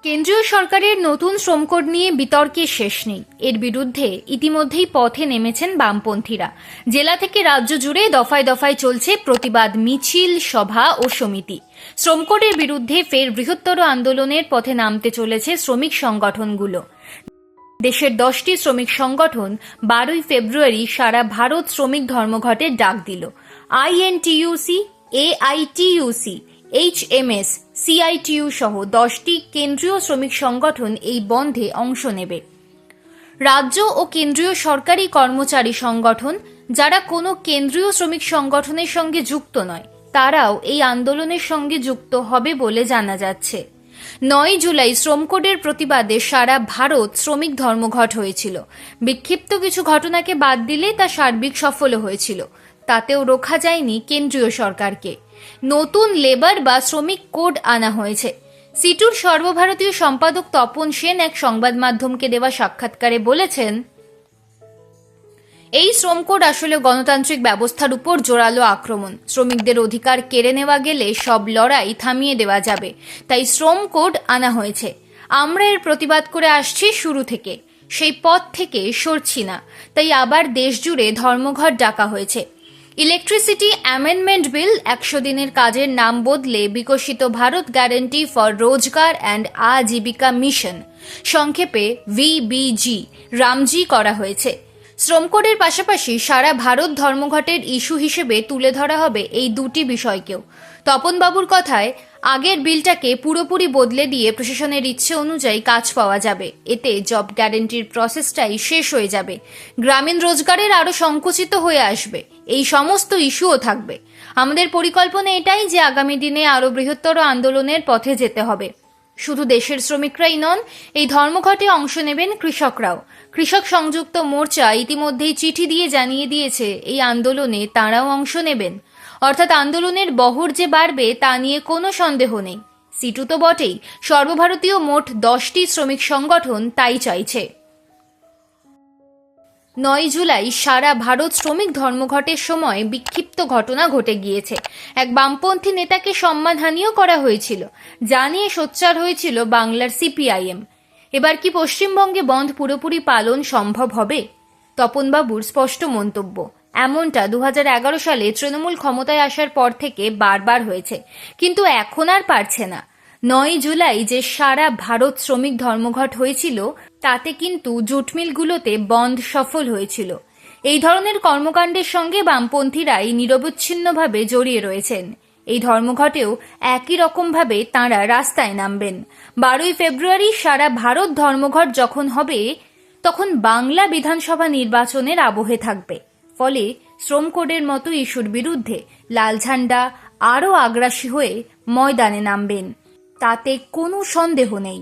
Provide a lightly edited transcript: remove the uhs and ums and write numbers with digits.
কেন্দ্রীয় সরকারের নতুন শ্রম কোড নিয়ে বিতর্কের শেষ নেই। এর বিরুদ্ধে ইতিমধ্যেই পথে নেমেছেন বামপন্থীরা। জেলা থেকে রাজ্য জুড়ে দফায় দফায় চলছে প্রতিবাদ মিছিল, সভা ও সমিতি। শ্রম কোডের বিরুদ্ধে ফের বৃহত্তর আন্দোলনের পথে নামতে চলেছে শ্রমিক সংগঠনগুলো। দেশের 10টি শ্রমিক সংগঠন 12ই ফেব্রুয়ারি সারা ভারত শ্রমিক ধর্মঘটের ডাক দিল। আইএনটিইউসি, এআইটিইউসি, এইচএমএস, সিআইটিইউ সহ 10টি কেন্দ্রীয় শ্রমিক সংগঠন এই বন্ধে অংশ নেবে। রাজ্য ও কেন্দ্রীয় সরকারি কর্মচারী সংগঠন, যারা কোনো কেন্দ্রীয় শ্রমিক সংগঠনের সঙ্গে যুক্ত নয়, তারাও এই আন্দোলনের সঙ্গে যুক্ত হবে বলে জানা যাচ্ছে। 9 জুলাই শ্রম কোডের প্রতিবাদে সারা ভারত শ্রমিক ধর্মঘট হয়েছিল। বিক্ষিপ্ত কিছু ঘটনাকে বাদ দিলে তা সার্বিক সফল হয়েছিল। তাতেও রোখা যায়নি কেন্দ্রীয় সরকারকে। নতুন লেবার বা শ্রমিক কোড আনা হয়েছে। সিটুর সর্বভারতীয় সম্পাদক তপন সেন এক সংবাদ মাধ্যমকে দেওয়া সাক্ষাৎকারে বলেছেন, এই শ্রম কোড আসলে গণতান্ত্রিক ব্যবস্থার উপর জোরালো আক্রমণ। শ্রমিকদের অধিকার কেড়ে নেওয়া গেলে সব লড়াই থামিয়ে দেওয়া যাবে, তাই শ্রম কোড আনা হয়েছে। আমরা এর প্রতিবাদ করে আসছি শুরু থেকে, সেই পথ থেকে সরছি না, তাই আবার দেশ জুড়ে ধর্মঘট ডাকা হয়েছে। ইলেকট্রিসিটি অ্যামেন্ডমেন্ট বিল 100 দিনের কাজের নাম বদলে বিকশিত ভারত গ্যারান্টি ফর রোজগার অ্যান্ড আজীবিকা মিশন, সংক্ষেপে ভিবিজি, রামজি করা হয়েছে। শ্রম কোডের পাশাপাশি সারা ভারত ধর্মঘটের ইস্যু হিসেবে তুলে ধরা হবে এই দুটি বিষয়কেও। তপনবাবুর কথায়, আগের বিলটাকে পুরোপুরি বদলে দিয়ে প্রশাসনের ইচ্ছে অনুযায়ী কাজ পাওয়া যাবে। এতে জব গ্যারান্টির প্রসেসটাই শেষ হয়ে যাবে। গ্রামীণ রোজগারের আরও সংকুচিত হয়ে আসবে। এই সমস্ত ইস্যুও থাকবে। আমাদের পরিকল্পনা এটাই যে আগামী দিনে আরও বৃহত্তর আন্দোলনের পথে যেতে হবে। শুধু দেশের শ্রমিকরাই নন, এই ধর্মঘটে অংশ নেবেন কৃষকরাও। কৃষক সংযুক্ত মোর্চা ইতিমধ্যেই চিঠি দিয়ে জানিয়ে দিয়েছে এই আন্দোলনে তাঁরাও অংশ নেবেন। অর্থাৎ আন্দোলনের বহর যে বাড়বে তা নিয়ে কোনো সন্দেহ নেই। সিটু তো বটেই, সর্বভারতীয় মোট 10টি শ্রমিক সংগঠন তাই চাইছে। 9 জুলাই সারা ভারত শ্রমিক ধর্মঘটের সময় বিক্ষিপ্ত ঘটনা ঘটে গিয়েছে। এক বামপন্থী নেতাকে সম্মানহানিও করা হয়েছিল, যা নিয়ে সোচ্চার হয়েছিল বাংলার সিপিআইএম। এবার কি পশ্চিমবঙ্গে বন্ধ পুরোপুরি পালন সম্ভব হবে? তপনবাবুর স্পষ্ট মন্তব্য, এমনটা 2011 সালে তৃণমূল ক্ষমতায় আসার পর থেকে বারবার হয়েছে, কিন্তু এখন আর পারছে না। 9 জুলাই যে সারা ভারত শ্রমিক ধর্মঘট হয়েছিল, তাতে কিন্তু জুট মিলগুলোতে বন্ধ সফল হয়েছিল। এই ধরনের কর্মকাণ্ডের সঙ্গে বামপন্থীরাই নিরবচ্ছিন্নভাবে জড়িয়ে রয়েছেন। এই ধর্মঘটেও একই রকমভাবে তাঁরা রাস্তায় নামবেন। 12ই ফেব্রুয়ারি সারা ভারত ধর্মঘট যখন হবে, তখন বাংলা বিধানসভা নির্বাচনের আবহে থাকবে। ফলে শ্রম কোডের মতো ইস্যুর বিরুদ্ধে লাল ঝান্ডা আরও আগ্রাসী হয়ে ময়দানে নামবেন, তাতে কোনো সন্দেহ নেই।